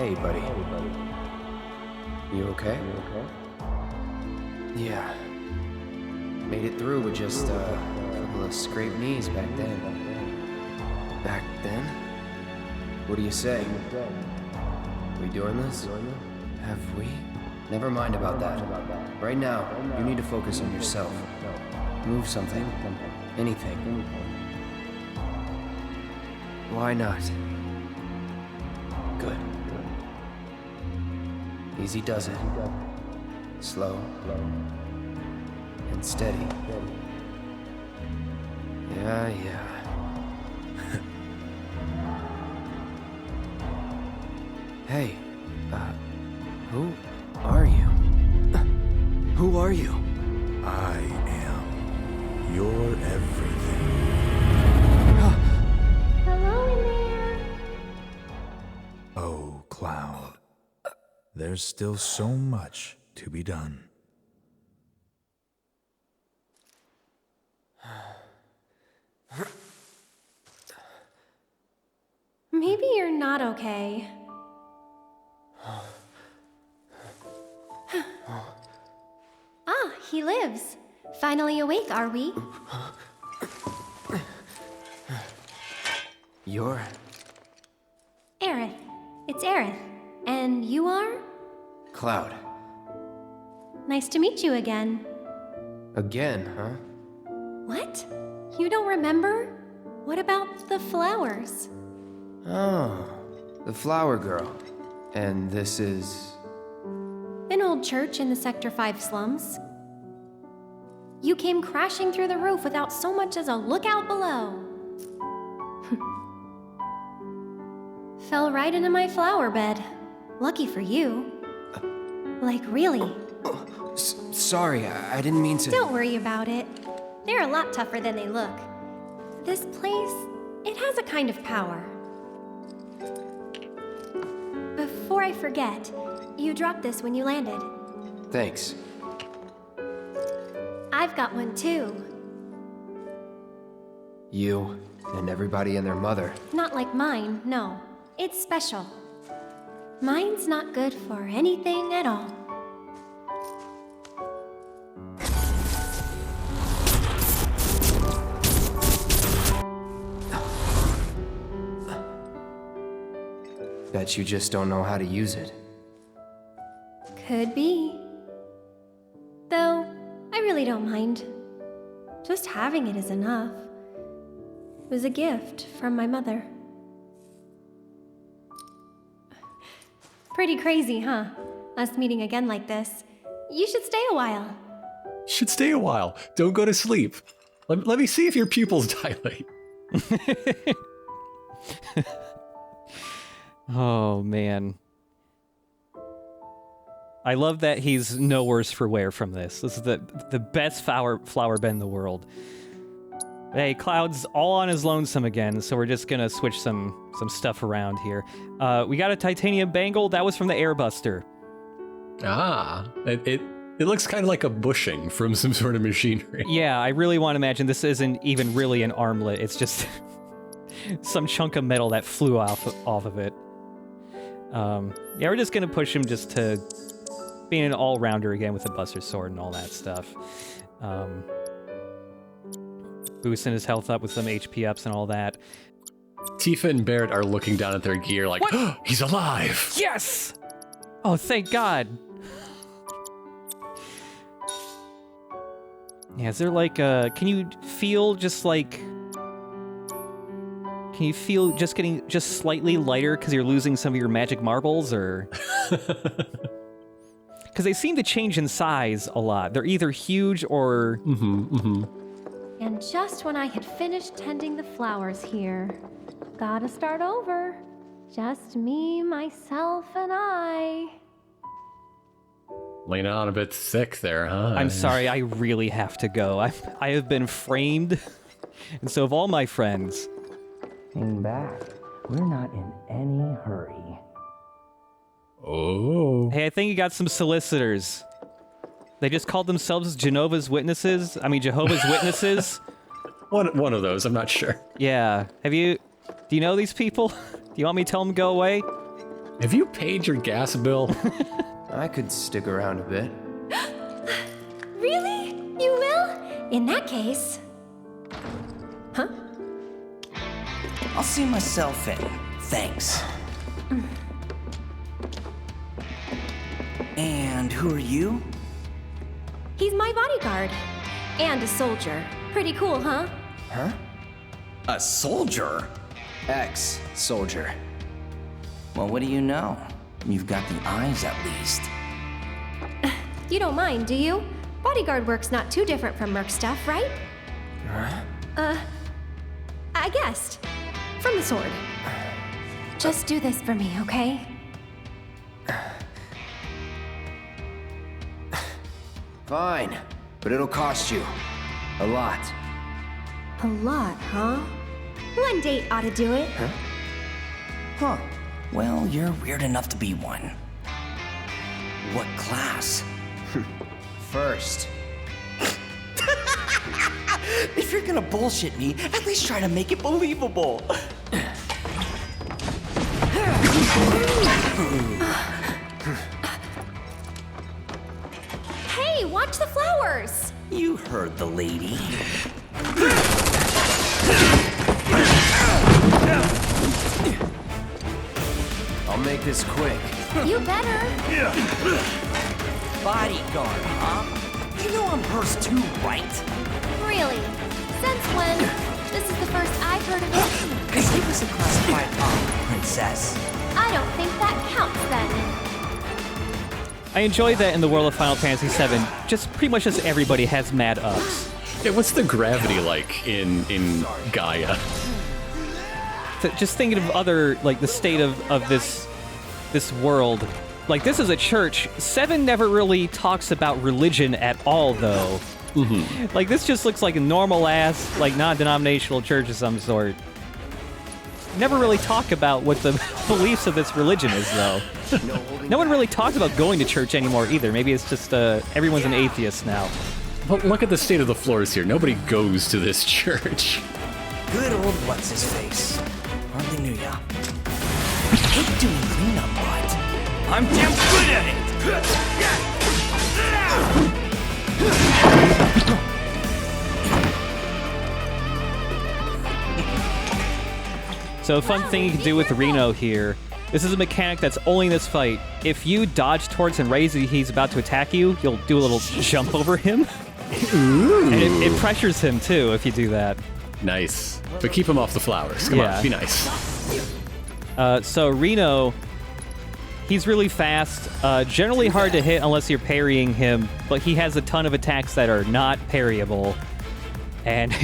Hey, buddy. You okay? Yeah. Made it through with just a couple of scraped knees back then. Back then? What do you say? We doing this? Have we? Never mind about that. Right now, you need to focus on yourself. Move something. Anything. Why not? Good. Easy does it. Slow. And steady. Yeah. Hey, who are you? Who are you? I am your everything. Hello in there. Oh, Cloud. There's still so much to be done. Maybe you're not okay. Ah, he lives. Finally awake, are we? You're... Aerith. It's Aerith. And you are? Cloud. Nice to meet you again. Again, huh? What? You don't remember? What about the flowers? Oh, the flower girl. And this is... An old church in the Sector 5 slums. You came crashing through the roof without so much as a look out below. Fell right into my flower bed. Lucky for you. Like, really. Sorry, I didn't mean to... Don't worry about it. They're a lot tougher than they look. This place, it has a kind of power. Before I forget, you dropped this when you landed. Thanks. I've got one too. You and everybody and their mother. Not like mine, no. It's special. Mine's not good for anything at all. Bet you just don't know how to use it. Could be. Though, I really don't mind. Just having it is enough. It was a gift from my mother. Pretty crazy, huh? Us meeting again like this. You should stay a while. Should stay a while. Don't go to sleep. Let me see if your pupils dilate. Oh, man. I love that he's no worse for wear from this. This is the best flower bed in the world. Hey, Cloud's all on his lonesome again, so we're just gonna switch some stuff around here. We got a titanium bangle. That was from the Airbuster. Ah, it looks kind of like a bushing from some sort of machinery. Yeah, I really want to imagine this isn't even really an armlet. It's just some chunk of metal that flew off of it. Yeah, we're just gonna push him just to being an all-rounder again with a Buster Sword and all that stuff. Boosting his health up with some HP ups and all that. Tifa and Barrett are looking down at their gear like, oh, he's alive! Yes! Oh, thank God. Yeah, is there like can you feel just getting just slightly lighter because you're losing some of your magic marbles, or? Because they seem to change in size a lot. They're either huge or... And just when I had finished tending the flowers here, gotta start over. Just me, myself, and I. Leaning on a bit thick there, huh? I'm sorry, I really have to go. I have been framed, and so have all my friends. Hang back. We're not in any hurry. Oh. Hey, I think you got some solicitors. They just called themselves Jehovah's Witnesses. One of those, I'm not sure. Yeah. Do you know these people? Do you want me to tell them to go away? Have you paid your gas bill? I could stick around a bit. Really? You will? In that case... Huh? I'll see myself in. Thanks. And who are you? He's my bodyguard. And a soldier. Pretty cool, huh? Huh? A soldier? Ex-soldier. Well, what do you know? You've got the eyes, at least. You don't mind, do you? Bodyguard work's not too different from merc stuff, right? I guessed. From the sword. Just do this for me, okay? Fine, but it'll cost you. A lot. A lot, huh? One date ought to do it. Huh. Well, you're weird enough to be one. What class? First. If you're gonna bullshit me, at least try to make it believable. Hey, watch the flowers! You heard the lady. I'll make this quick. You better. Bodyguard, huh? You know I'm hers too, right? Really? Since when? This is the first I've heard of it. Cause he was a classified princess. I don't think that counts then. I enjoy that in the world of Final Fantasy VII, just pretty much just everybody has mad ups. Yeah, what's the gravity like in Gaia? So just thinking of other, like, the state of this world. Like, this is a church. 7 never really talks about religion at all, though. Mm-hmm. Like, this just looks like a normal-ass, like, non-denominational church of some sort. Never really talk about what the beliefs of this religion is, though. No one really talks about going to church anymore, either. Maybe it's just, everyone's an atheist now. But look at the state of the floors here. Nobody goes to this church. Good old what's-his-face. Hardly knew ya. I hate doing cleanup, but I'm damn good at it! So a fun thing you can do with Reno here, this is a mechanic that's only in this fight. If you dodge towards him right as he's about to attack you, you'll do a little jump over him. And it pressures him too if you do that. Nice. But keep him off the flowers. Come on, be nice. So Reno, he's really fast, generally hard to hit unless you're parrying him, but he has a ton of attacks that are not parryable. And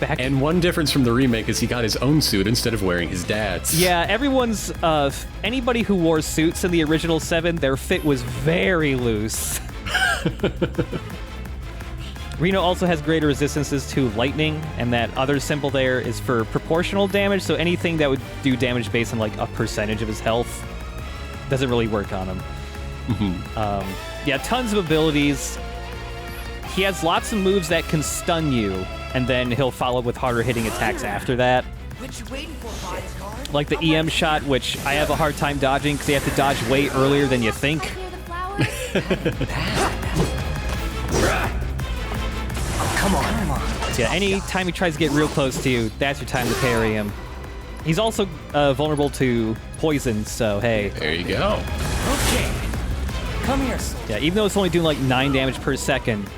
and one difference from the remake is he got his own suit instead of wearing his dad's. Yeah, everyone's, anybody who wore suits in the original 7, their fit was very loose. Reno also has greater resistances to lightning, and that other symbol there is for proportional damage, so anything that would do damage based on, like, a percentage of his health doesn't really work on him. Yeah, tons of abilities. He has lots of moves that can stun you, and then he'll follow up with harder hitting attacks after that. What you waiting for, bodyguard? Like the EM shot, which I have a hard time dodging because you have to dodge way earlier than you think. Come on. So yeah, any time he tries to get real close to you, that's your time to parry him. He's also vulnerable to poison, so hey. There you go. Okay. Come here, soldier. Yeah, even though it's only doing like 9 damage per second,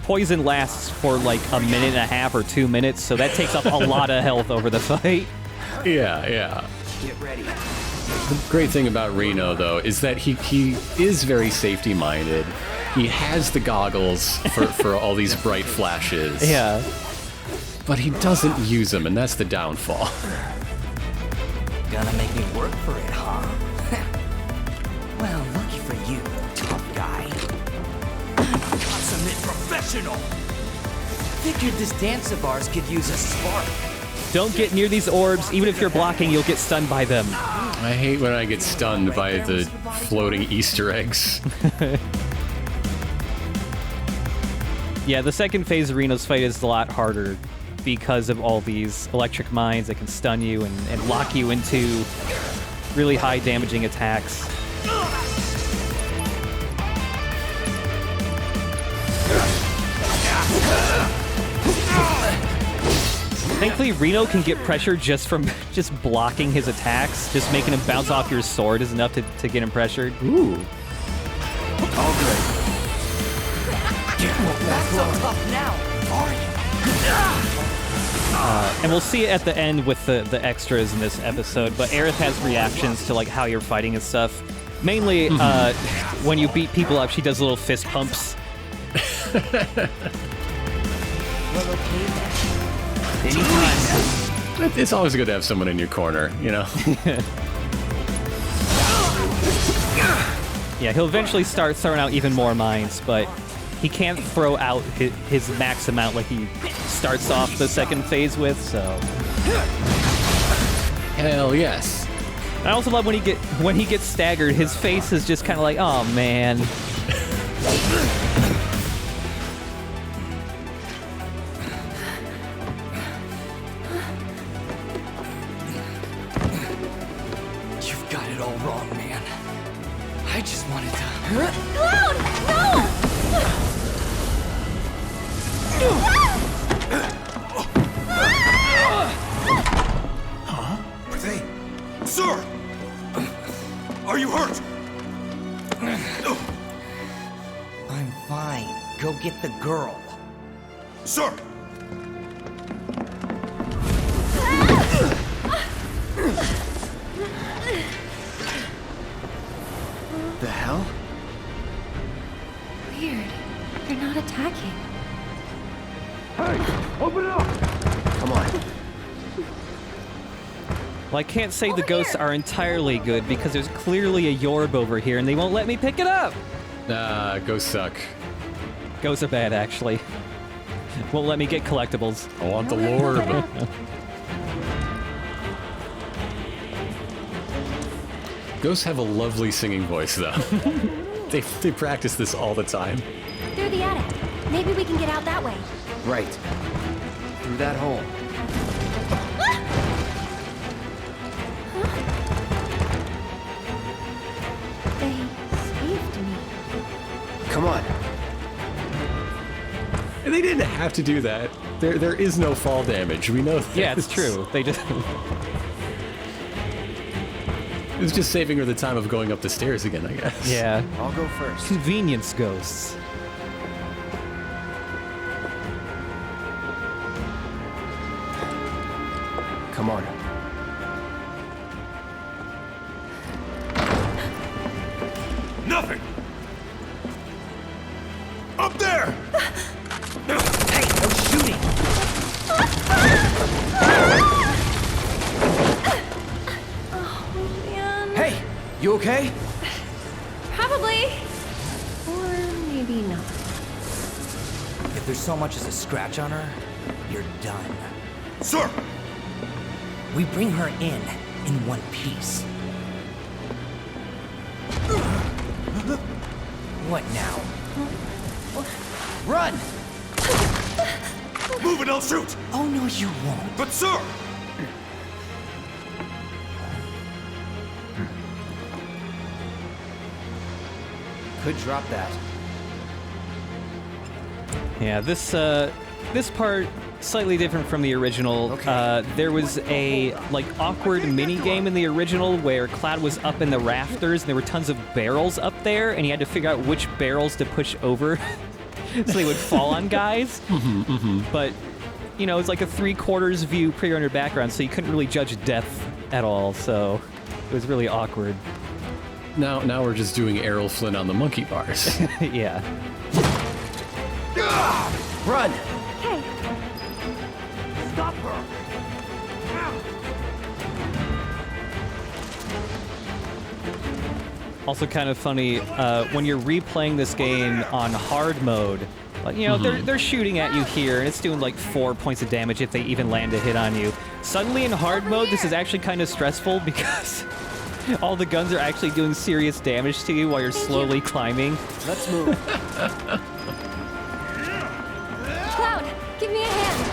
poison lasts for like a minute and a half or 2 minutes, so that takes up a lot of health over the fight. Yeah. Get ready. The great thing about Reno, though, is that he is very safety-minded. He has the goggles for all these bright flashes. Yeah. But he doesn't use them, and that's the downfall. Gonna make me work for it, huh? Well, lucky for you, tough guy. Consummate professional! Figured this dance of ours could use a spark. Don't get near these orbs. Even if you're blocking, you'll get stunned by them. I hate when I get stunned by the floating Easter eggs. Yeah, the second phase of Reno's fight is a lot harder because of all these electric mines that can stun you and lock you into really high damaging attacks. Thankfully, Reno can get pressure just from just blocking his attacks. Just making him bounce off your sword is enough to get him pressured. Ooh. All good. Not so tough now, are you? And we'll see it at the end with the extras in this episode, but Aerith has reactions to like how you're fighting and stuff. Mainly, when you beat people up, she does little fist pumps. It's always good to have someone in your corner, you know? Yeah, he'll eventually start throwing out even more mines, but he can't throw out his max amount like he starts off the second phase with, so... Hell yes. I also love when he gets staggered, his face is just kind of like, oh man. You've got it all wrong, man. I just wanted to... Cloud! No! Sir! Are you hurt? I'm fine. Go get the girl. Sir! The hell? Weird. They're not attacking. Come on. Well, I can't say the ghosts are entirely good because there's clearly a Yorb over here and they won't let me pick it up. Nah, ghosts suck. Ghosts are bad, actually. Won't let me get collectibles. I want the lore. Ghosts have a lovely singing voice, though. they practice this all the time. Through the attic. Maybe we can get out that way. Right. Through that hole. They saved me. Come on. And they didn't have to do that. There is no fall damage. We know that. Yeah, it's true. They just... It was just saving her the time of going up the stairs again, I guess. Yeah. I'll go first. Convenience ghosts. Come on. Nothing! Up there! Hey, no shooting! Oh, man. Hey! You okay? Probably. Or maybe not. If there's so much as a scratch on her, you're done. Sir! We bring her in one piece. What now? Run! Move and I'll shoot! Oh no, you won't. But sir! Could drop that. Yeah, this part slightly different from the original. Okay. There was a like awkward mini game in the original where Cloud was up in the rafters and there were tons of barrels up there, and he had to figure out which barrels to push over so they would fall on guys. But you know, it's like a 3/4 view pre-rendered background, so you couldn't really judge depth at all. So it was really awkward. Now we're just doing Errol Flynn on the monkey bars. Yeah. Run! Okay. Stop her! Also kind of funny, when you're replaying this game on hard mode, like, you know, they're shooting at you here, and it's doing like 4 points of damage if they even land a hit on you. Suddenly in hard mode, this is actually kind of stressful because all the guns are actually doing serious damage to you while you're slowly climbing. Let's move. Cloud, give me a hand.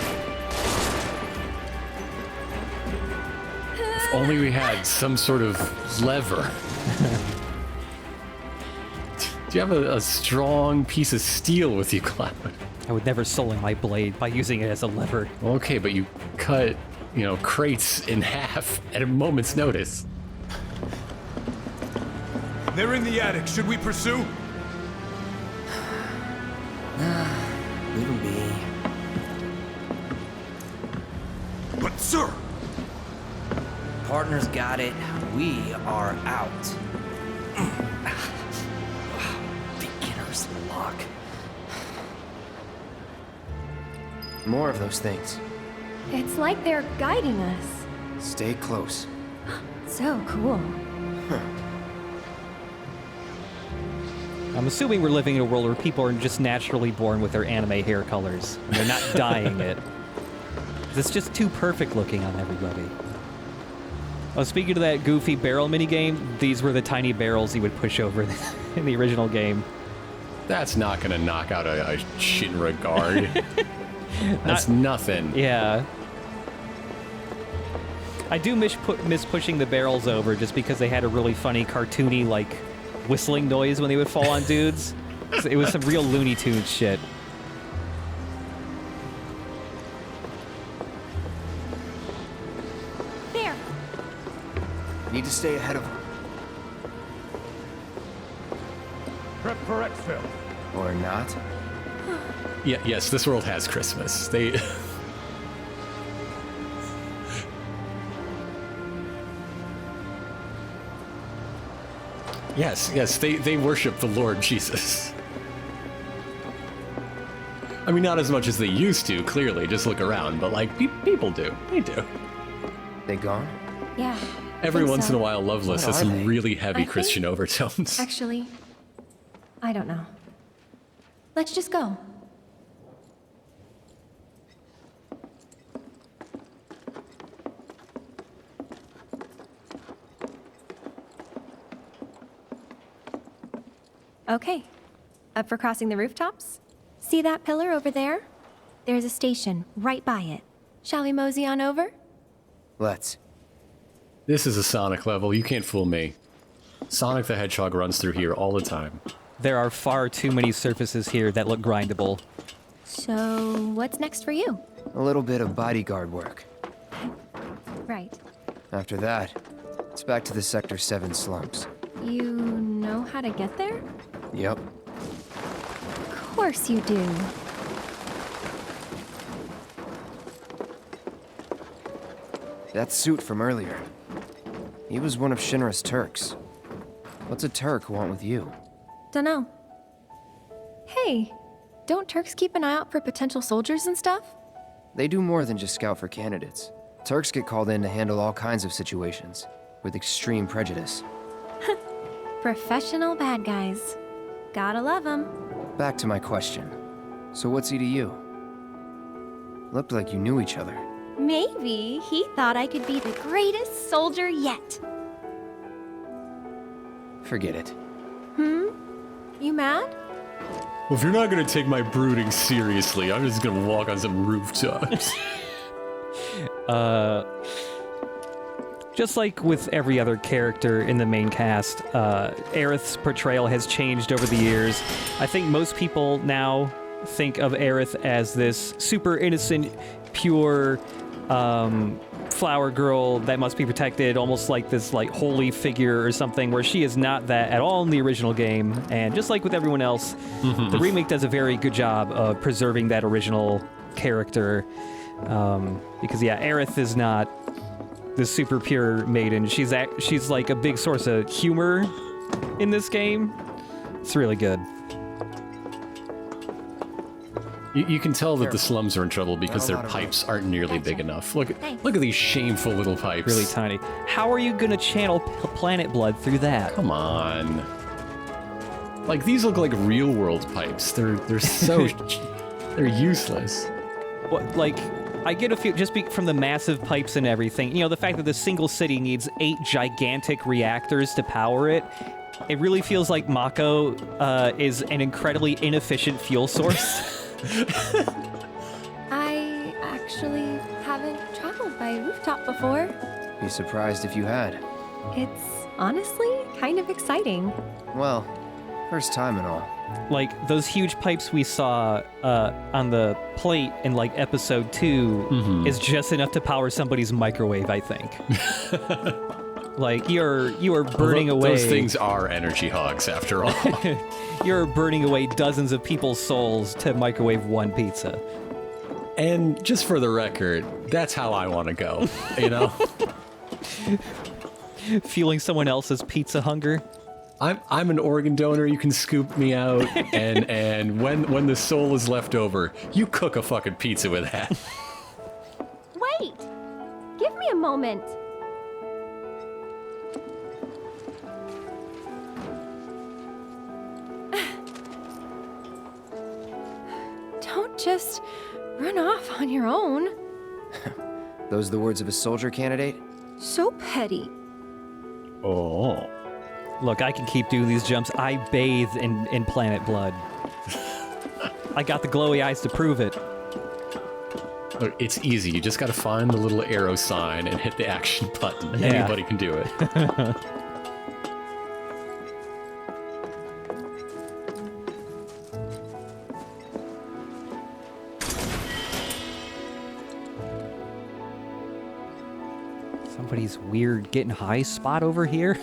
Of only we had some sort of lever. Do you have a strong piece of steel with you, Cloud? I would never sully my blade by using it as a lever. Okay, but you cut, crates in half at a moment's notice. They're in the attic. Should we pursue? Leave him be. But sir! Partners got it. We are out. Beginner's luck. More of those things. It's like they're guiding us. Stay close. So cool. I'm assuming we're living in a world where people are just naturally born with their anime hair colors. And they're not dyeing it. It's just too perfect looking on everybody. Oh, speaking of that goofy barrel minigame, these were the tiny barrels you would push over in the original game. That's not gonna knock out a Shinra guard. That's nothing. Yeah. I do miss pushing the barrels over just because they had a really funny, cartoony, like, whistling noise when they would fall on dudes. It was some real Looney Tunes shit. There. Need to stay ahead of them. Prep for exfil. Or not. Yeah, yes, this world has Christmas. They... Yes, they worship the Lord Jesus. I mean, not as much as they used to, clearly, just look around, but like, people do. They do. They gone? Yeah. Every think once so. in a while, Loveless What has are some they? really I heavy think- Christian overtones. Actually, I don't know. Let's just go. Okay. Up for crossing the rooftops? See that pillar over there? There's a station right by it. Shall we mosey on over? Let's. This is a Sonic level, you can't fool me. Sonic the Hedgehog runs through here all the time. There are far too many surfaces here that look grindable. So, what's next for you? A little bit of bodyguard work. Right. After that, it's back to the Sector 7 slums. You know how to get there? Yep. Of course you do. That suit from earlier. He was one of Shinra's Turks. What's a Turk want with you? Dunno. Hey, don't Turks keep an eye out for potential soldiers and stuff? They do more than just scout for candidates. Turks get called in to handle all kinds of situations, with extreme prejudice. Professional bad guys. Gotta love 'em. Back to my question. So what's he to you? Looked like you knew each other. Maybe he thought I could be the greatest soldier yet. Forget it. You mad? Well, if you're not gonna take my brooding seriously, I'm just gonna walk on some rooftops. Just like with every other character in the main cast, Aerith's portrayal has changed over the years. I think most people now think of Aerith as this super innocent, pure flower girl that must be protected, almost like this like holy figure or something, where she is not that at all in the original game. And just like with everyone else, the remake does a very good job of preserving that original character. Because yeah, Aerith is not this super pure maiden. She's like a big source of humor in this game. It's really good. You can tell that the Careful. slums are in trouble because their Not a lot of pipes aren't nearly big enough. Look Thanks. at these shameful little pipes. Really tiny. How are you gonna channel planet blood through that? Come on. Like, these look like real world pipes. They're so they're useless. What, like, I get a feel just from the massive pipes and everything. You know, the fact that the single city needs 8 gigantic reactors to power it. It really feels like Mako is an incredibly inefficient fuel source. I actually haven't traveled by rooftop before. Be surprised if you had. It's honestly kind of exciting. Well, first time and all. Like, those huge pipes we saw on the plate in, like, episode 2 is just enough to power somebody's microwave, I think. Like, you are burning away... Those things are energy hogs, after all. You're burning away dozens of people's souls to microwave one pizza. And just for the record, that's how I want to go, you know? Fueling someone else's pizza hunger. I'm an organ donor. You can scoop me out, and when the soul is left over, you cook a fucking pizza with that. Wait! Give me a moment. Don't just run off on your own. Those the words of a soldier candidate? So petty. Oh. Look, I can keep doing these jumps. I bathe in planet blood. I got the glowy eyes to prove it. Look, it's easy. You just got to find the little arrow sign and hit the action button. Yeah. Anybody can do it. Somebody's weird getting high spot over here.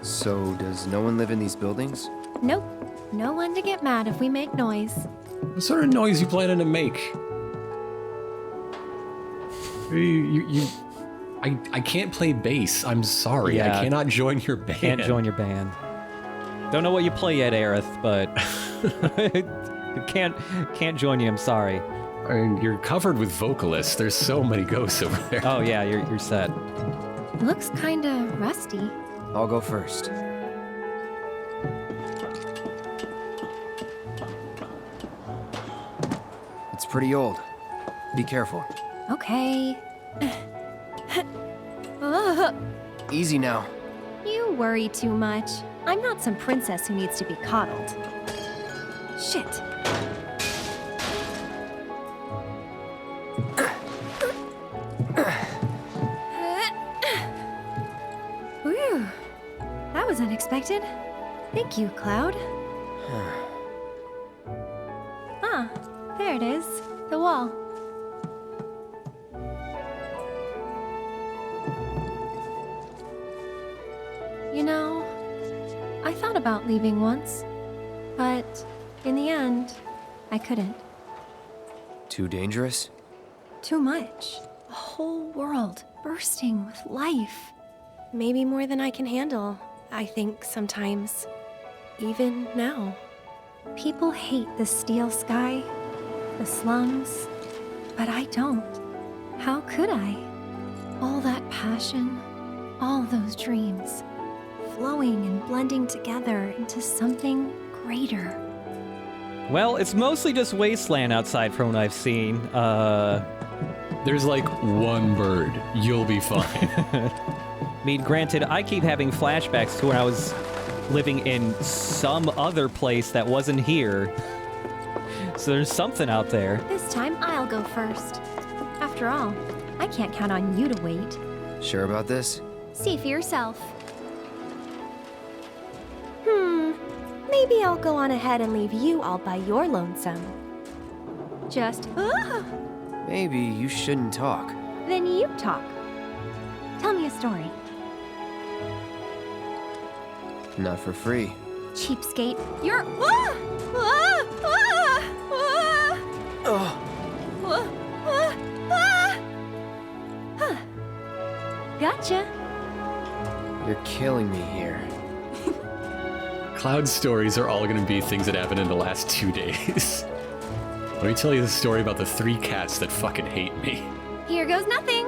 So, does no one live in these buildings? Nope. No one to get mad if we make noise. What sort of noise you planning to make? I can't play bass. I'm sorry. Yeah. I cannot join your band. Can't join your band. Don't know what you play yet, Aerith, but can't join you. I'm sorry. I mean, you're covered with vocalists. There's so many ghosts over there. Oh yeah, you're set. Looks kinda rusty. I'll go first. It's pretty old. Be careful. Okay. Easy now. You worry too much. I'm not some princess who needs to be coddled. Shit. Whew. That was unexpected. Thank you, Cloud. Ah, there it is. The wall. You know, I thought about leaving once, but in the end, I couldn't. Too dangerous? Too much. A whole world bursting with life. Maybe more than I can handle, I think sometimes. Even now. People hate the steel sky, the slums, but I don't. How could I? All that passion, all those dreams, flowing and blending together into something greater. Well, it's mostly just wasteland outside from what I've seen. There's like one bird. You'll be fine. I mean, granted, I keep having flashbacks to when I was living in some other place that wasn't here. So there's something out there. This time I'll go first. After all, I can't count on you to wait. Sure about this? See for yourself. Maybe I'll go on ahead and leave you all by your lonesome. Just, Maybe you shouldn't talk. Then you talk. Tell me a story. Not for free. Cheapskate. You're... Gotcha. You're killing me here. Cloud's stories are all going to be things that happened in the last 2 days. Let me tell you the story about the 3 cats that fucking hate me. Here goes nothing.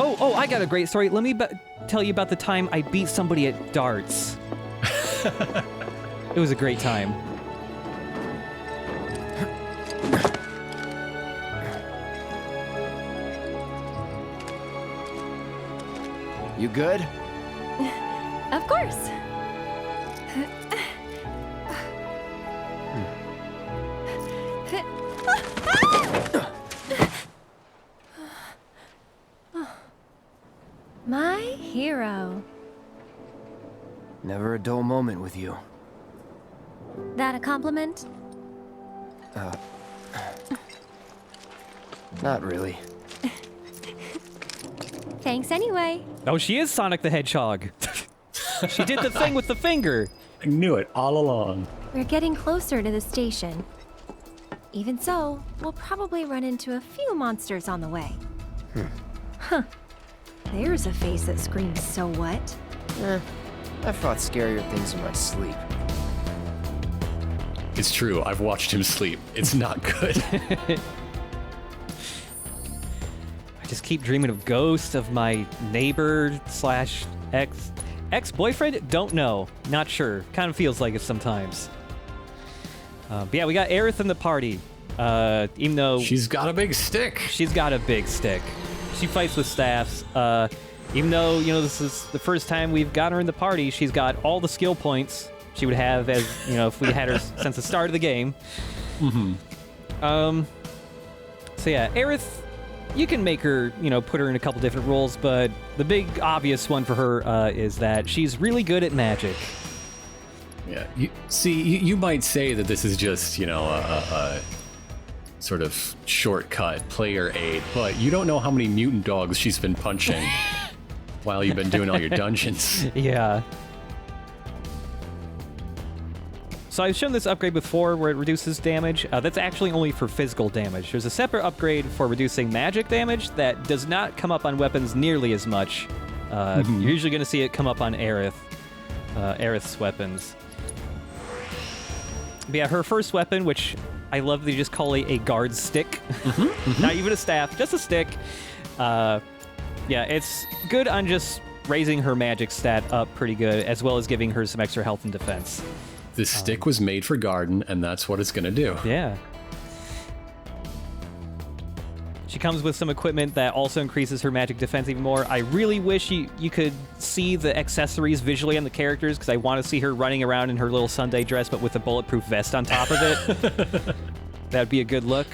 Oh, I got a great story. Let me tell you about the time I beat somebody at darts. It was a great time. You good? Of course. My hero. Never a dull moment with you. That a compliment? Not really. Thanks anyway. Oh, she is Sonic the Hedgehog. She did the thing with the finger. I knew it all along. We're getting closer to the station. Even so, we'll probably run into a few monsters on the way. Huh. There's a face that screams, "So what?" I've fought scarier things in my sleep. It's true, I've watched him sleep. It's not good. I just keep dreaming of ghosts of my neighbor slash ex-boyfriend? Don't know. Not sure. Kind of feels like it sometimes. But yeah, we got Aerith in the party. Even though... She's got a big stick. She's got a big stick. She fights with staffs. Even though, you know, this is the first time we've got her in the party, she's got all the skill points she would have as, you know, if we had her since the start of the game. Mm-hmm. So yeah, Aerith, you can make her, you know, put her in a couple different roles, but the big obvious one for her is that she's really good at magic. Yeah, you might say that this is just, you know, a sort of shortcut player aid, but you don't know how many mutant dogs she's been punching while you've been doing all your dungeons. Yeah. So I've shown this upgrade before where it reduces damage. That's actually only for physical damage. There's a separate upgrade for reducing magic damage that does not come up on weapons nearly as much. You're usually going to see it come up on Aerith's weapons. But yeah, her first weapon, which I love they just call it a guard stick. Not even a staff, just a stick. Yeah, it's good on just raising her magic stat up pretty good, as well as giving her some extra health and defense. This stick was made for Garden, and that's what it's going to do. Yeah. She comes with some equipment that also increases her magic defense even more. I really wish you could see the accessories visually on the characters, because I want to see her running around in her little Sunday dress, but with a bulletproof vest on top of it. That'd be a good look.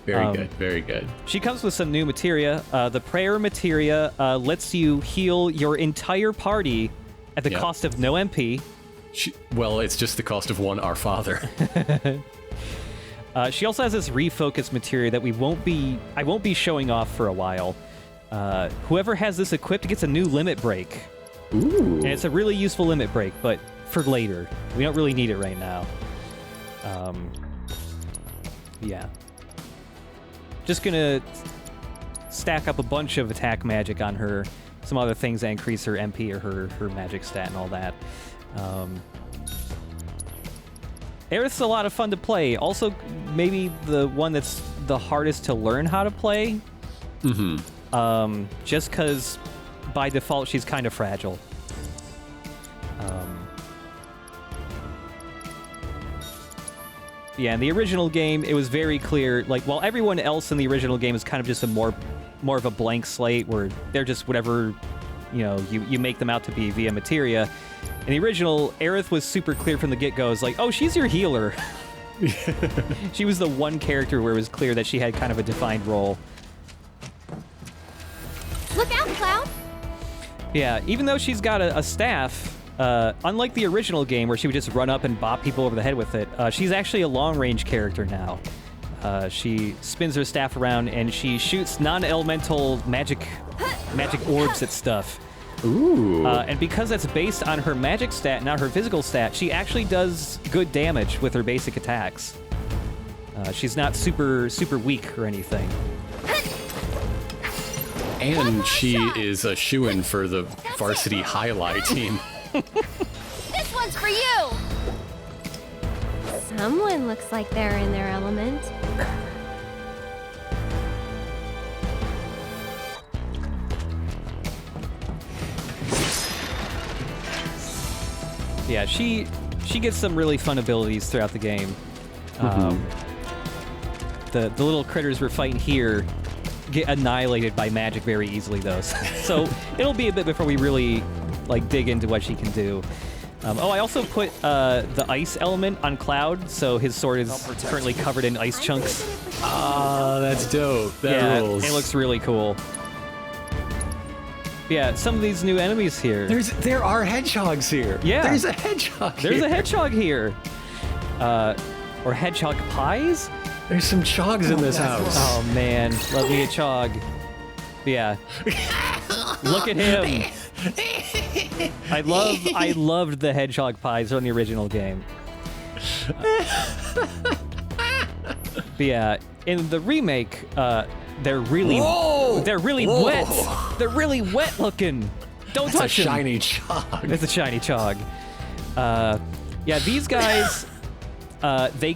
Very good, very good. She comes with some new materia. The prayer materia lets you heal your entire party at the cost of no MP. Well, it's just the cost of one Our Father. She also has this refocus materia that I won't be showing off for a while. Whoever has this equipped gets a new limit break. Ooh. And it's a really useful limit break, but for later. We don't really need it right now. Yeah. Just gonna stack up a bunch of attack magic on her. Some other things that increase her MP or her magic stat and all that. Aerith's a lot of fun to play. Also, maybe the one that's the hardest to learn how to play. Just because by default she's kind of fragile. Yeah, in the original game, it was very clear. Like, while everyone else in the original game is kind of just a more of a blank slate, where they're just whatever, you know, you make them out to be via materia. In the original, Aerith was super clear from the get-go. It's like, oh, she's your healer. She was the one character where it was clear that she had kind of a defined role. Look out, Cloud! Yeah, even though she's got a staff, unlike the original game where she would just run up and bop people over the head with it, she's actually a long-range character now. She spins her staff around and she shoots non-elemental magic orbs at stuff. Ooh. And because that's based on her magic stat, not her physical stat, she actually does good damage with her basic attacks. She's not super weak or anything. And she is a shoo-in for the varsity highlight team. This one's for you! Someone looks like they're in their element. Yeah, she gets some really fun abilities throughout the game. The little critters we're fighting here get annihilated by magic very easily, though. So it'll be a bit before we really dig into what she can do. I also put the ice element on Cloud, so his sword is currently covered in ice chunks. Ah, that's dope. That rules. It looks really cool. Yeah, some of these new enemies here. There are hedgehogs here. Yeah. There's a hedgehog here. There's a hedgehog here. Or hedgehog pies? There's some chogs in this house. Oh man, love me a chog. Yeah. Look at him. I loved the hedgehog pies from the original game. But yeah, in the remake, they're really wet. They're really wet looking. Don't That's touch a them. shiny chog. It's a shiny chog. Yeah, these guys, they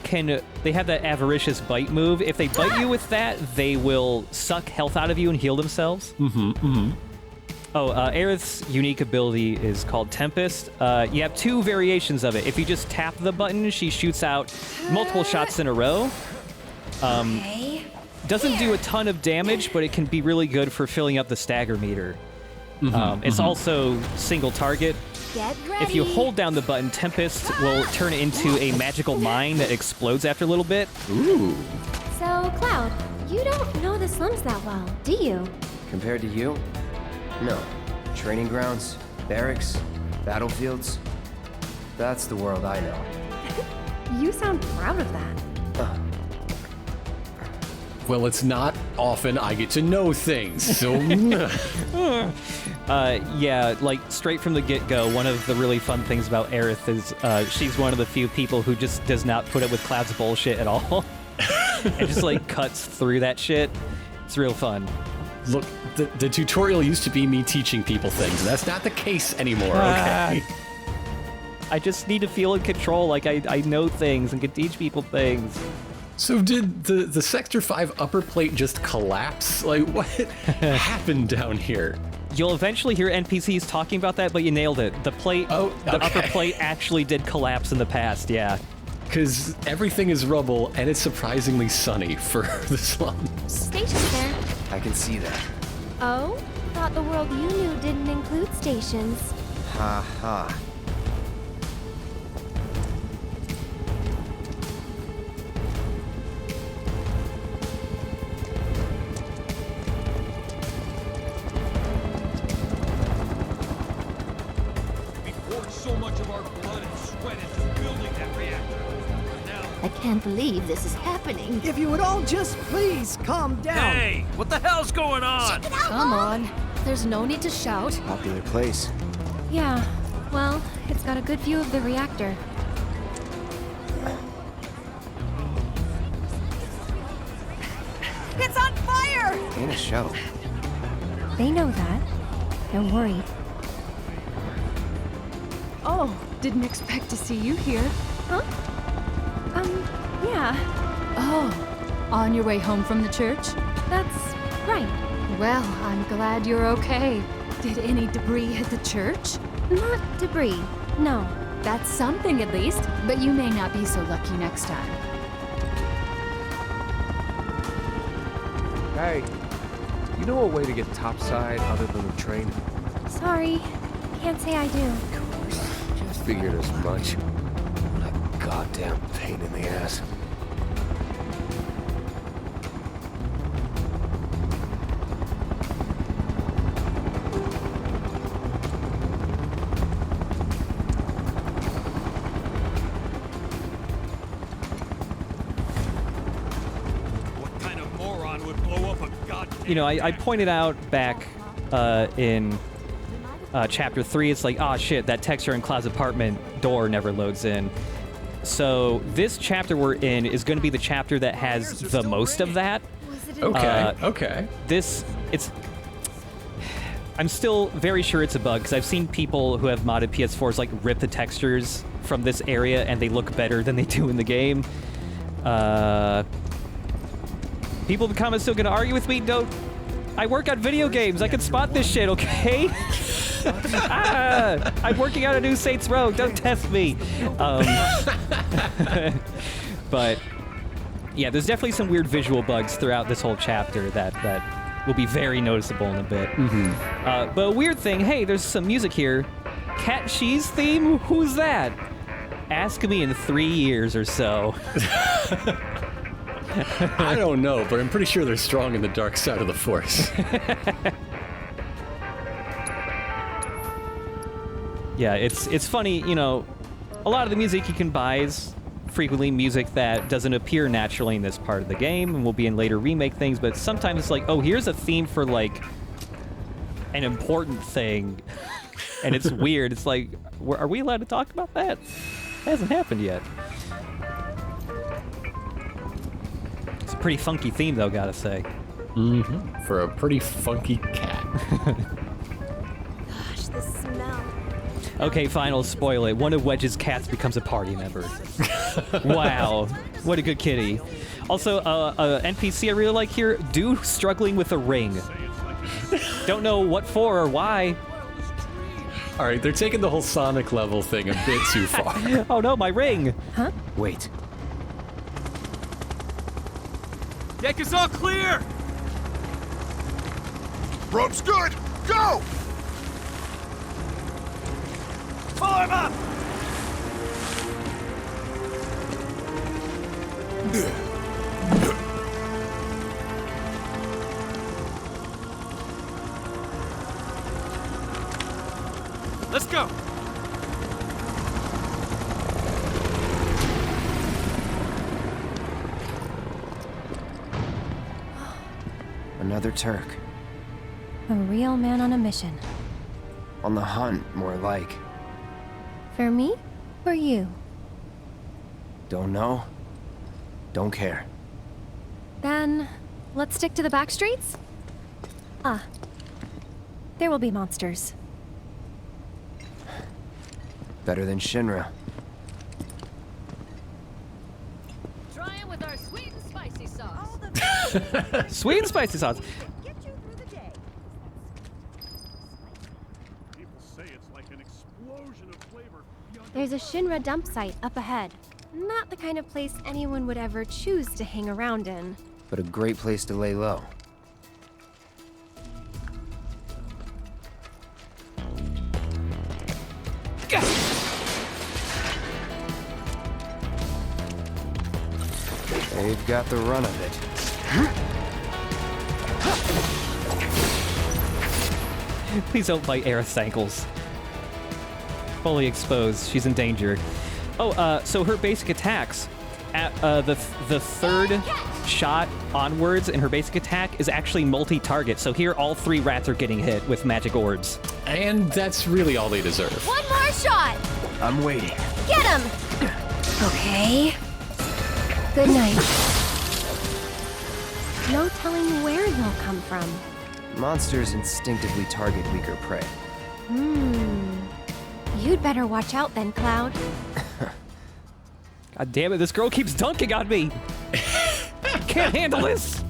have that avaricious bite move. If they bite you with that, they will suck health out of you and heal themselves. Oh, Aerith's unique ability is called Tempest. You have 2 variations of it. If you just tap the button, she shoots out multiple shots in a row. Doesn't do a ton of damage, but it can be really good for filling up the stagger meter. It's also single target. Get ready. If you hold down the button, Tempest will turn into a magical mine that explodes after a little bit. Ooh. So, Cloud, you don't know the slums that well, do you? Compared to you? No. Training grounds, barracks, battlefields. That's the world I know. You sound proud of that. Well, it's not often I get to know things, so... Yeah, like straight from the get-go, one of the really fun things about Aerith is she's one of the few people who just does not put up with Cloud's bullshit at all. And just like cuts through that shit. It's real fun. Look, the tutorial used to be me teaching people things. That's not the case anymore, okay? I just need to feel in control, like I know things and can teach people things. So did the Sector 5 upper plate just collapse? Like, what happened down here? You'll eventually hear NPCs talking about that, but you nailed it. The plate, the upper plate actually did collapse in the past, yeah. Because everything is rubble, and it's surprisingly sunny for the slums. Stations there. I can see that. Oh? Thought the world you knew didn't include stations. Ha ha. We poured so much of our blood and sweat into building that reactor. Now, I can't believe this is happening. If you would all just please calm down. hey, what the hell's going on? Come on. There's no need to shout. Popular place. Yeah, well, it's got a good view of the reactor. It's on fire! Ain't a show. They know that. They're worried. Oh, didn't expect to see you here. Huh? Yeah, Oh, on your way home from the church? that's right. Well, I'm glad you're okay. Did any debris hit the church? Not debris, no. That's something at least, but you may not be so lucky next time. Hey, you know a way to get topside other than the train? Sorry, can't say I do. Just figured as much. What a goddamn pain in the ass. What kind of moron would blow up a goddamn... You know, I pointed out back in Chapter 3, it's like, oh shit, that texture in Cloud's apartment door never loads in. So this chapter we're in is going to be the chapter that has the most of that. Okay, okay. I'm still very sure it's a bug, because I've seen people who have modded PS4s like rip the textures from this area and they look better than they do in the game. People in the comments still gonna argue with me? Don't. I work on video games. I can spot this shit, okay? I'm working on a new Saints Row. Don't test me. But yeah, there's definitely some weird visual bugs throughout this whole chapter that will be very noticeable in a bit. But a weird thing, hey, there's some music here. Cat and Cheese theme? Who's that? Ask me in 3 years or so. I don't know, but I'm pretty sure they're strong in the dark side of the Force. Yeah, it's funny, you know, a lot of the music you can buy is frequently music that doesn't appear naturally in this part of the game and will be in later remake things, but sometimes it's like, oh, here's a theme for like an important thing, and it's weird. It's like, are we allowed to talk about that? It hasn't happened yet. It's a pretty funky theme, though, gotta say. Mm-hmm. For a pretty funky cat. Gosh, the smell. Okay, fine, I'll spoil it. One of Wedge's cats becomes a party member. Wow, what a good kitty. Also, NPC I really like here, dude struggling with a ring. Don't know what for or why. All right, they're taking the whole Sonic level thing a bit too far. Oh no, my ring! Huh? Wait. Deck is all clear! Rope's good! Go! Form up! Let's go! Another Turk. A real man on a mission. On the hunt, more like. For me? For you? Don't know. Don't care. Then, let's stick to the back streets? Ah. There will be monsters. Better than Shinra. Try it with our sweet and spicy sauce. Sweet and spicy sauce. People say it's like an explosion of flavor. There's a Shinra dump site up ahead. Not the kind of place anyone would ever choose to hang around in. But a great place to lay low. They've got the run of it. Please don't bite Aerith's ankles. Fully exposed. She's in danger. Oh, so her basic attacks, at the third shot onwards in her basic attack is actually multi-target. So here all three rats are getting hit with magic orbs. And that's really all they deserve. One more shot! I'm waiting. Get him! Okay. Good night. No telling where they'll come from. Monsters instinctively target weaker prey. You'd better watch out then, Cloud. God damn it, this girl keeps dunking on me! Can't handle this!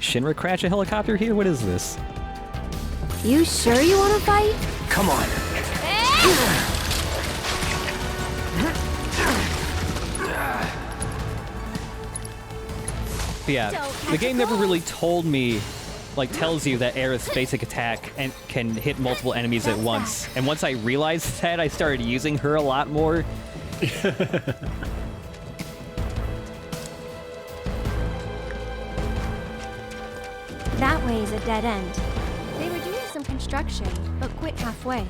Shinra crash a helicopter here? What is this? You sure you want to fight? Come on. But yeah, the game never really told me, like, tells you that Aerith's basic attack can hit multiple enemies at once. And once I realized that, I started using her a lot more. That way is a dead end. They were doing some construction, but quit halfway.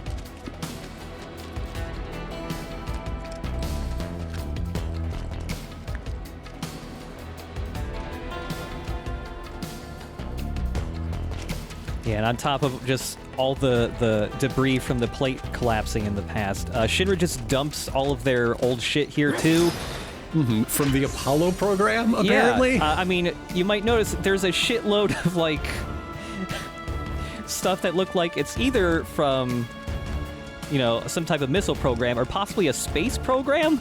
Yeah, and on top of just all the debris from the plate collapsing in the past, Shinra just dumps all of their old shit here too. Mm-hmm. From the Apollo program, apparently? Yeah, I mean, you might notice there's a shitload of, like, stuff that look like it's either from, you know, some type of missile program or possibly a space program.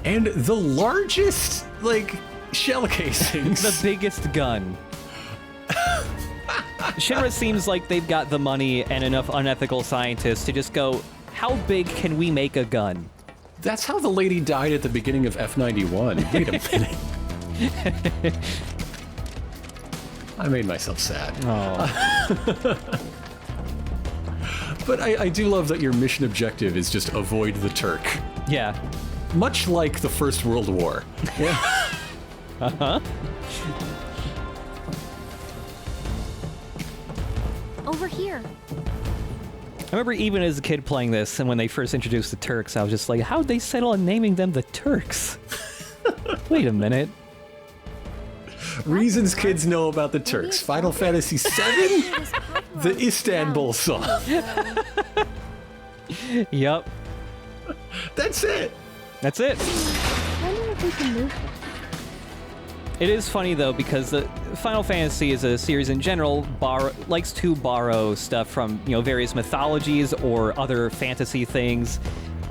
And the largest, like, shell casings. The biggest gun. Shinra seems like they've got the money and enough unethical scientists to just go, how big can we make a gun? That's how the lady died at the beginning of F91. Wait a minute. I made myself sad. Oh. But I do love that your mission objective is just avoid the Turk. Yeah. Much like the First World War. Yeah. Uh-huh. over here. I remember even as a kid playing this, and when they first introduced the Turks, I was just like, how'd they settle on naming them the Turks? Wait a minute. Reasons kids know about the Turks. Final Fantasy VII? The Istanbul song. Yup. That's it. That's it. I wonder if we can move them. It is funny though, because the Final Fantasy as a series in general likes to borrow stuff from, you know, various mythologies or other fantasy things.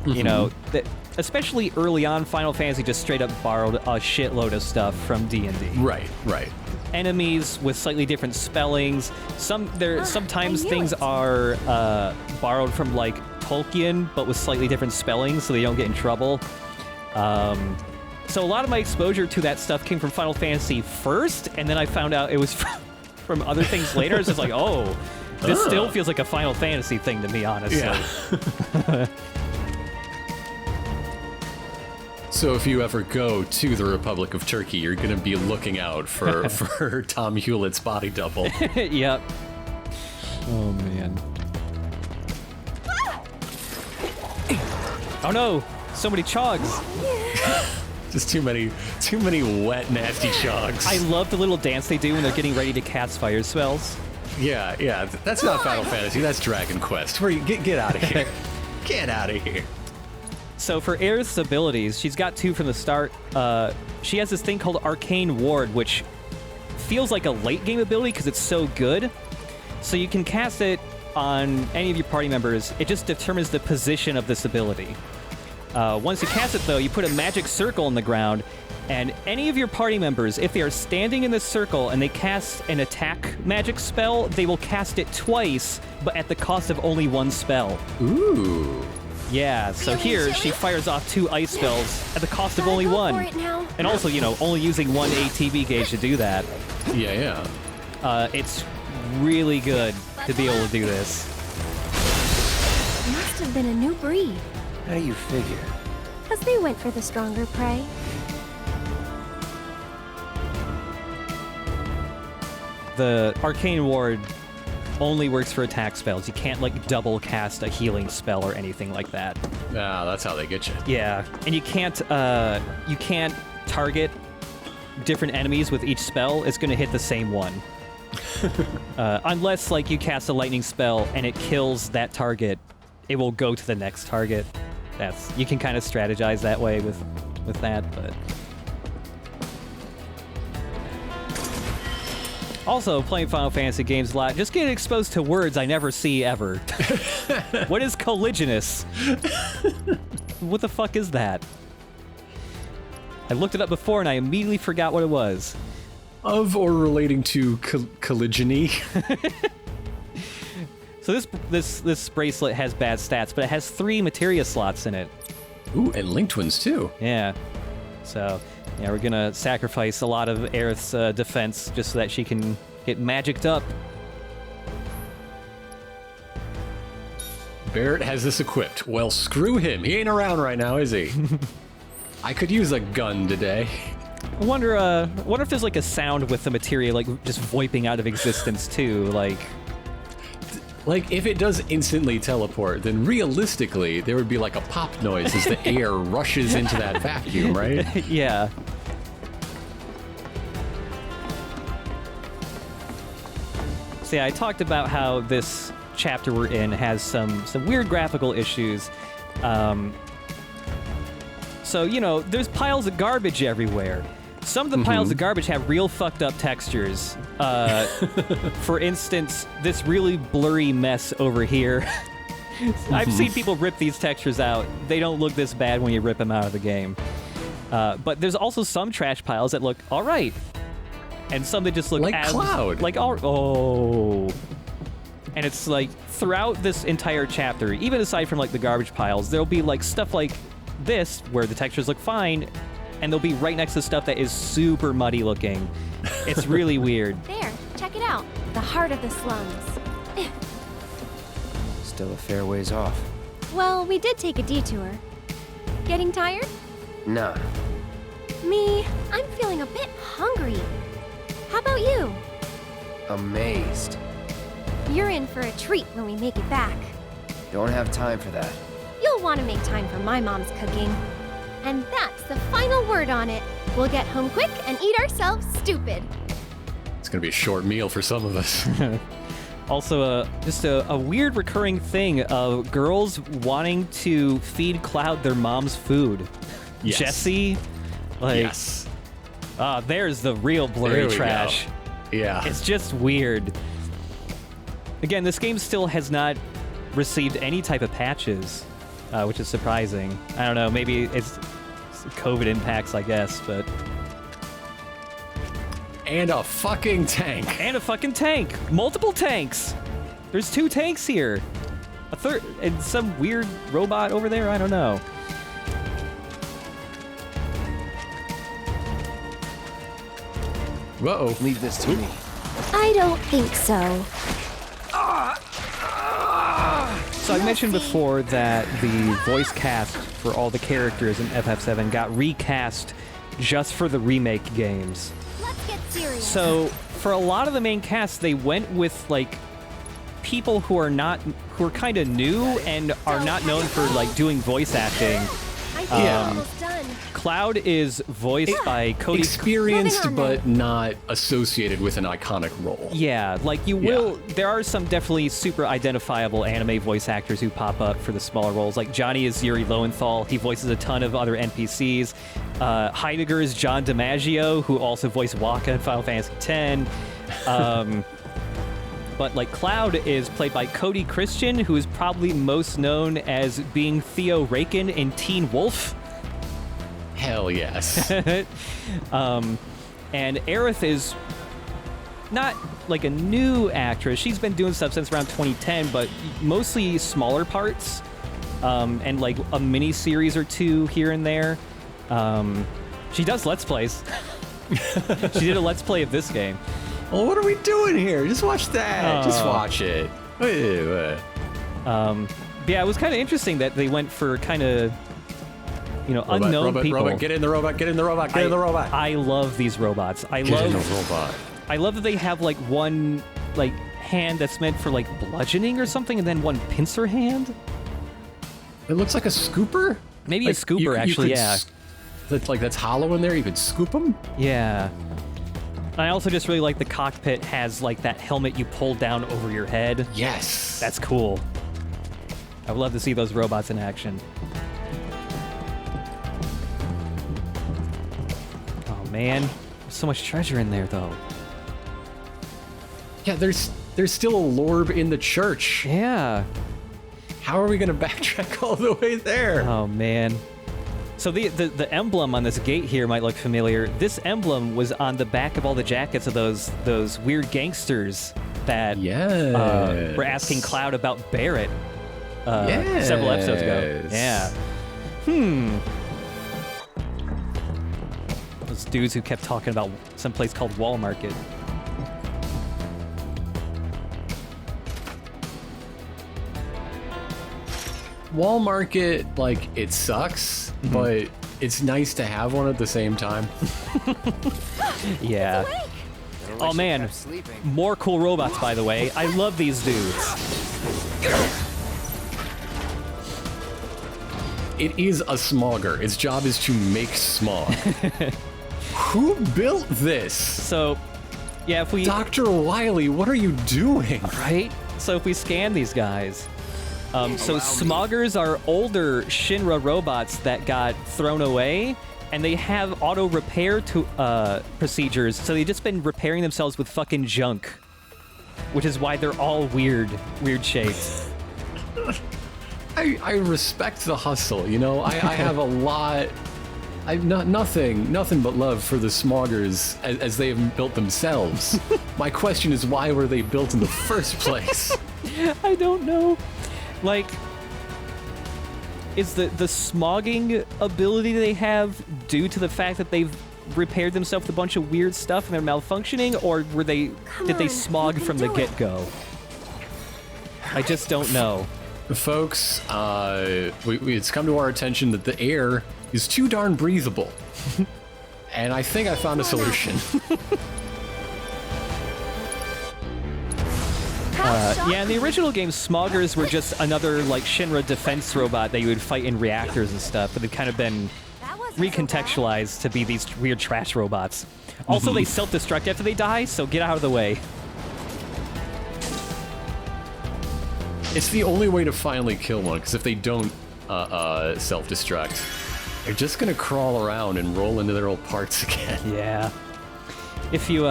You know, that especially early on, Final Fantasy just straight up borrowed a shitload of stuff from D&D. Right, right. Enemies with slightly different spellings. Sometimes things are borrowed from like Tolkien, but with slightly different spellings, so they don't get in trouble. So a lot of my exposure to that stuff came from Final Fantasy first, and then I found out it was from other things later. It's just like, oh, this still feels like a Final Fantasy thing to me, honestly. Yeah. So if you ever go to the Republic of Turkey, you're going to be looking out for Tom Hewlett's body double. Yep. Oh, man. Oh, no. So many Chogs. Just too many wet, nasty Chogs. I love the little dance they do when they're getting ready to cast fire spells. Yeah. That's not Final Fantasy. That's Dragon Quest. Get out of here. Get out of here. So for Aerith's abilities, she's got two from the start. She has this thing called Arcane Ward, which feels like a late game ability because it's so good. So you can cast it on any of your party members. It just determines the position of this ability. Once you cast it, though, you put a magic circle in the ground, and any of your party members, if they are standing in this circle and they cast an attack magic spell, they will cast it twice, but at the cost of only one spell. Ooh. Yeah, so here she fires off 2 ice spells at the cost of only one. And also, you know, only using 1 ATB gauge to do that. Yeah. It's really good to be able to do this. Must have been a new breed. How do you figure? Because they went for the stronger prey. The Arcane Ward only works for attack spells. You can't, like, double cast a healing spell or anything like that. Ah, that's how they get you. Yeah, and you can't target different enemies with each spell. It's going to hit the same one. Unless, like, you cast a lightning spell and it kills that target, it will go to the next target. You can kind of strategize that way with that, but... Also, playing Final Fantasy games a lot, just getting exposed to words I never see ever. What is colliginous? What the fuck is that? I looked it up before and I immediately forgot what it was. Of or relating to colligiony. So this bracelet has bad stats, but it has 3 materia slots in it. Ooh, and linked ones too. Yeah. So, yeah, we're gonna sacrifice a lot of Aerith's defense just so that she can get magicked up. Barrett has this equipped. Well, screw him. He ain't around right now, is he? I could use a gun today. I wonder if there's like a sound with the materia like just voiping out of existence too, like if it does instantly teleport, then realistically there would be like a pop noise as the air rushes into that vacuum, right? Yeah. So yeah, I talked about how this chapter we're in has some weird graphical issues. So, you know, there's piles of garbage everywhere. Some of the piles of garbage have real fucked up textures. For instance, this really blurry mess over here. I've seen people rip these textures out. They don't look this bad when you rip them out of the game. But there's also some trash piles that look all right. And some that just look like Cloud. Like, oh. And it's like, throughout this entire chapter, even aside from like the garbage piles, there'll be like stuff like this, where the textures look fine, and they'll be right next to stuff that is super muddy looking. It's really weird. There, check it out. The heart of the slums. Still a fair ways off. Well, we did take a detour. Getting tired? Nah. Me, I'm feeling a bit hungry. How about you? Amazed. You're in for a treat when we make it back. Don't have time for that. You'll want to make time for my mom's cooking. And that's the final word on it. We'll get home quick and eat ourselves stupid. It's gonna be a short meal for some of us. Also, just a weird recurring thing of girls wanting to feed Cloud their mom's food. Yes. Jessie, like, Yes. there's the real blurry There we trash. go. Yeah. It's just weird. Again, this game still has not received any type of patches, which is surprising. I don't know, maybe it's COVID impacts, I guess, but... And a fucking tank. And a fucking tank! Multiple tanks! There's 2 tanks here! A third, and some weird robot over there, I don't know. Whoa. Leave this to me. I don't think so. So I mentioned before that the voice cast for all the characters in FF7 got recast just for the remake games. Let's get serious. So for a lot of the main cast, they went with like people who are kind of new and are not known for like doing voice acting. I think we're almost done. Cloud is voiced by Cody. Experienced, Moving on, but not associated with an iconic role. Yeah, like you will. There are some definitely super identifiable anime voice actors who pop up for the smaller roles. Like Johnny is Yuri Lowenthal. He voices a ton of other NPCs. Heidegger is John DiMaggio, who also voiced Waka in Final Fantasy X. But like Cloud is played by Cody Christian, who is probably most known as being Theo Rakin in Teen Wolf. Hell yes. And Aerith is not like a new actress. She's been doing stuff since around 2010, but mostly smaller parts, and like a mini series or 2 here and there. She does Let's Plays. She did a Let's Play of this game. Well, what are we doing here? Just watch that. Just watch it. Yeah, it was kind of interesting that they went for kind of, unknown people. Robot, get in the robot, get in the robot, get in the robot. I love these robots. Get in the robot. I love that they have like one like hand that's meant for like bludgeoning or something, and then one pincer hand. It looks like a scooper? Maybe like a scooper, actually, yeah. That's hollow in there, you could scoop them? Yeah. I also just really like the cockpit has like that helmet you pull down over your head. Yes. That's cool. I would love to see those robots in action. Oh man, there's so much treasure in there though. Yeah, there's still a lorb in the church. Yeah. How are we gonna backtrack all the way there? Oh man. So the emblem on this gate here might look familiar. This emblem was on the back of all the jackets of those weird gangsters that were asking Cloud about Barrett several episodes ago. Yeah. Those dudes who kept talking about some place called Wall Market. Wall Market, like, it sucks, but it's nice to have one at the same time. Yeah. Oh man, more cool robots, by the way. I love these dudes. It is a smogger. Its job is to make smog. Who built this? So, yeah, if we... Dr. Wily, what are you doing? Right? So if we scan these guys... so smoggers are older Shinra robots that got thrown away, and they have auto repair procedures, so they've just been repairing themselves with fucking junk, which is why they're all weird shaped. I respect the hustle, you know? I have a lot... nothing but love for the smoggers as they have built themselves. My question is, why were they built in the first place? I don't know. Like, is the smogging ability they have due to the fact that they've repaired themselves with a bunch of weird stuff and they're malfunctioning, or did they smog from the get-go? I just don't know. Folks, it's come to our attention that the air is too darn breathable. And I think I found a solution. Yeah, in the original game, Smoggers were just another like Shinra defense robot that you would fight in reactors and stuff, but they've kind of been recontextualized to be these weird trash robots. Also, they self-destruct after they die, so get out of the way. It's the only way to finally kill one, because if they don't self-destruct, they're just gonna crawl around and roll into their old parts again. Yeah. If you,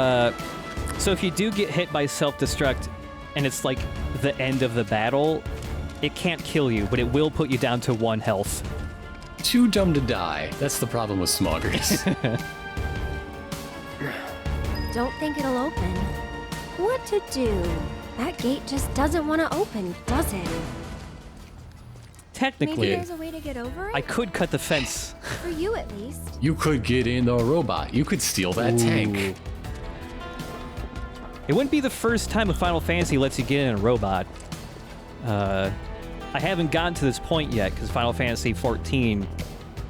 so if you do get hit by self-destruct, and it's like the end of the battle, it can't kill you, but it will put you down to 1 health. Too dumb to die. That's the problem with Smoggers. Don't think it'll open. What to do? That gate just doesn't want to open, does it? Technically, Maybe there's a way to get over it? I could cut the fence. For you, at least. You could get in the robot. You could steal that tank. It wouldn't be the first time a Final Fantasy lets you get in a robot. I haven't gotten to this point yet, because Final Fantasy XIV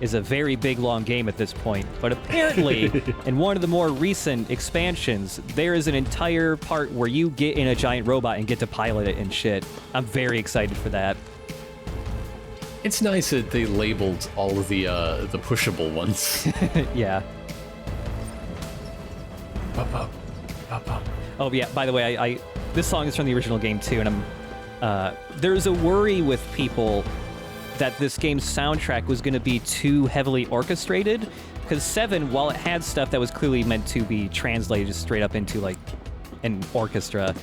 is a very big, long game at this point. But apparently, in one of the more recent expansions, there is an entire part where you get in a giant robot and get to pilot it and shit. I'm very excited for that. It's nice that they labeled all of the pushable ones. Yeah. Oh yeah, by the way, I this song is from the original game too, and there's a worry with people that this game's soundtrack was going to be too heavily orchestrated, because 7, while it had stuff that was clearly meant to be translated just straight up into like an orchestra,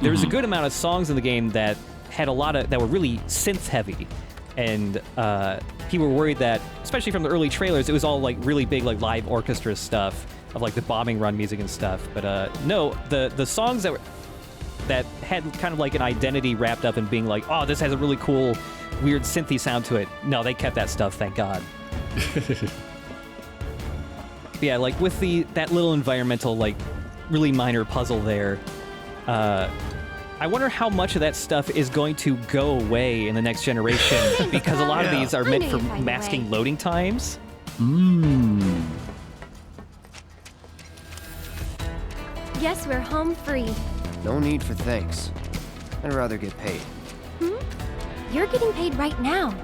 there was a good amount of songs in the game that had a lot of that were really synth heavy, and people were worried that, especially from the early trailers, it was all like really big like live orchestra stuff of like the bombing run music and stuff. But no, the songs that had kind of like an identity wrapped up in being like, oh, this has a really cool, weird synthy sound to it. No, they kept that stuff, thank God. Yeah, like with that little environmental, like really minor puzzle there, I wonder how much of that stuff is going to go away in the next generation, because a lot of these are meant for masking loading times. Yes, we're home free. No need for thanks. I'd rather get paid. You're getting paid right now.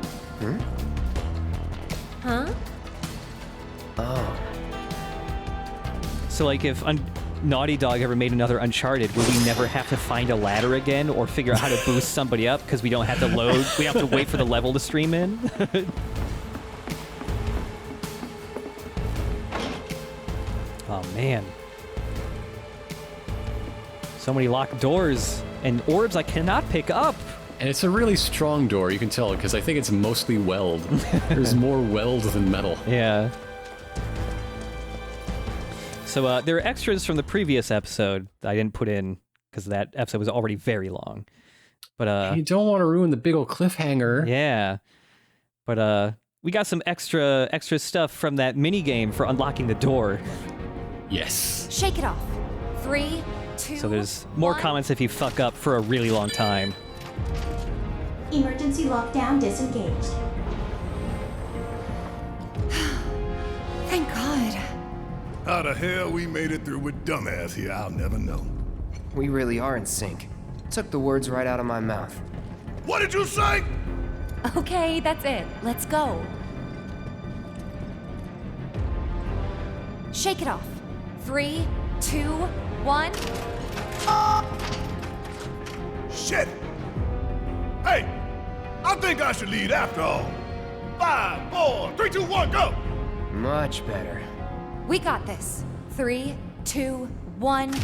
Huh? Oh. So like if Naughty Dog ever made another Uncharted, would we never have to find a ladder again or figure out how to boost somebody up because we don't have to load, we have to wait for the level to stream in? Oh man. So many locked doors and orbs I cannot pick up. And it's a really strong door, you can tell, because I think it's mostly weld. There's more weld than metal. Yeah. So there are extras from the previous episode that I didn't put in because that episode was already very long. But you don't want to ruin the big old cliffhanger. Yeah. But we got some extra stuff from that mini game for unlocking the door. Yes. Shake it off. 3, 2. So there's more comments if you fuck up for a really long time. Emergency lockdown disengaged. Thank God. How the hell we made it through with dumbass here, I'll never know. We really are in sync. Took the words right out of my mouth. What did you say? Okay, that's it. Let's go. Shake it off. 3, 2, 1. Shit! Hey, I think I should lead after all. 5, 4, 3, 2, 1, go! Much better. We got this. 3, 2, 1.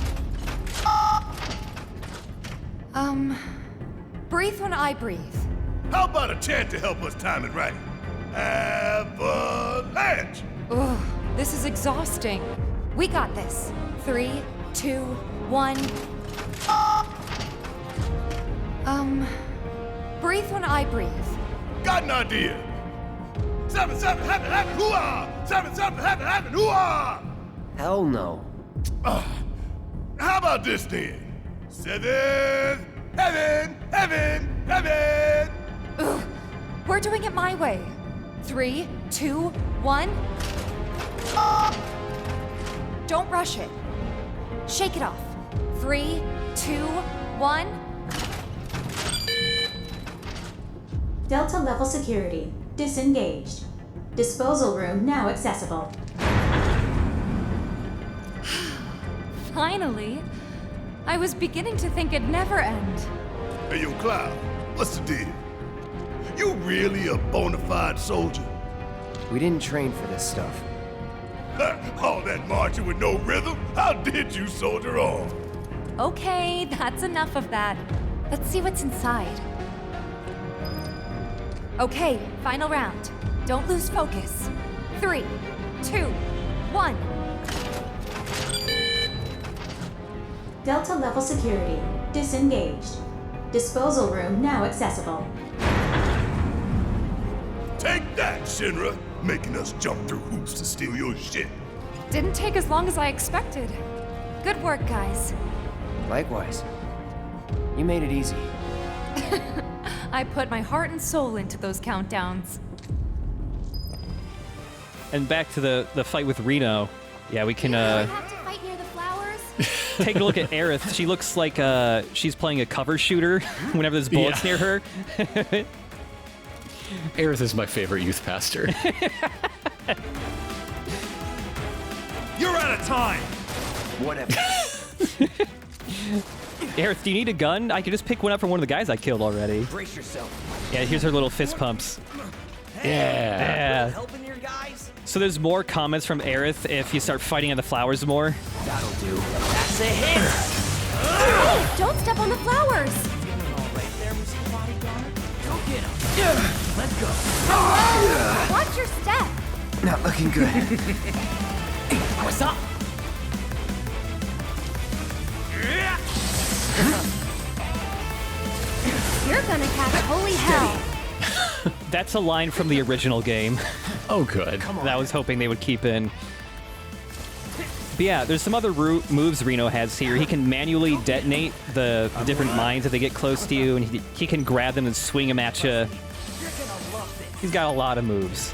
Breathe when I breathe. How about a chant to help us time it right? Avalanche! Ugh, this is exhausting. We got this. 3, 2, 1. Breathe when I breathe. Got an idea. 7, 7, heaven, hoo-ah! 7, 7, heaven, hoo-ah! Hell no. How about this then? 7, heaven. Ugh, we're doing it my way. 3, 2, 1. Don't rush it. Shake it off. 3, 2, 1. Delta level security disengaged. Disposal room now accessible. Finally. I was beginning to think it'd never end. Hey, yo, Cloud, what's the deal? You really a bona fide soldier? We didn't train for this stuff. All that marching with no rhythm? How did you soldier on? Okay, that's enough of that. Let's see what's inside. Okay, final round. Don't lose focus. 3, 2, 1. Delta level security disengaged. Disposal room now accessible. Take that, Shinra! Making us jump through hoops to steal your shit. Didn't take as long as I expected. Good work, guys. Likewise. You made it easy. I put my heart and soul into those countdowns. And back to the fight with Reno. Yeah, we can have to fight near the flowers? take a look at Aerith. She looks like she's playing a cover shooter whenever there's bullets near her. Aerith is my favorite youth pastor. You're out of time! Whatever. Aerith, do you need a gun? I could just pick one up from one of the guys I killed already. Brace yourself. Yeah, here's her little fist pumps. Yeah. Helping your guys? So there's more comments from Aerith if you start fighting on the flowers more. That'll do. That's a hit! Hey, don't step on the flowers! All right there, Mr. Bodyguard. Go get him. Let's go. Watch your step! Not looking good. What's up? You're gonna catch holy hell! That's a line from the original game. Oh, good. That I was hoping they would keep in. But yeah, there's some other moves Reno has here. He can manually detonate the different mines if they get close to you, and he can grab them and swing them at you. He's got a lot of moves.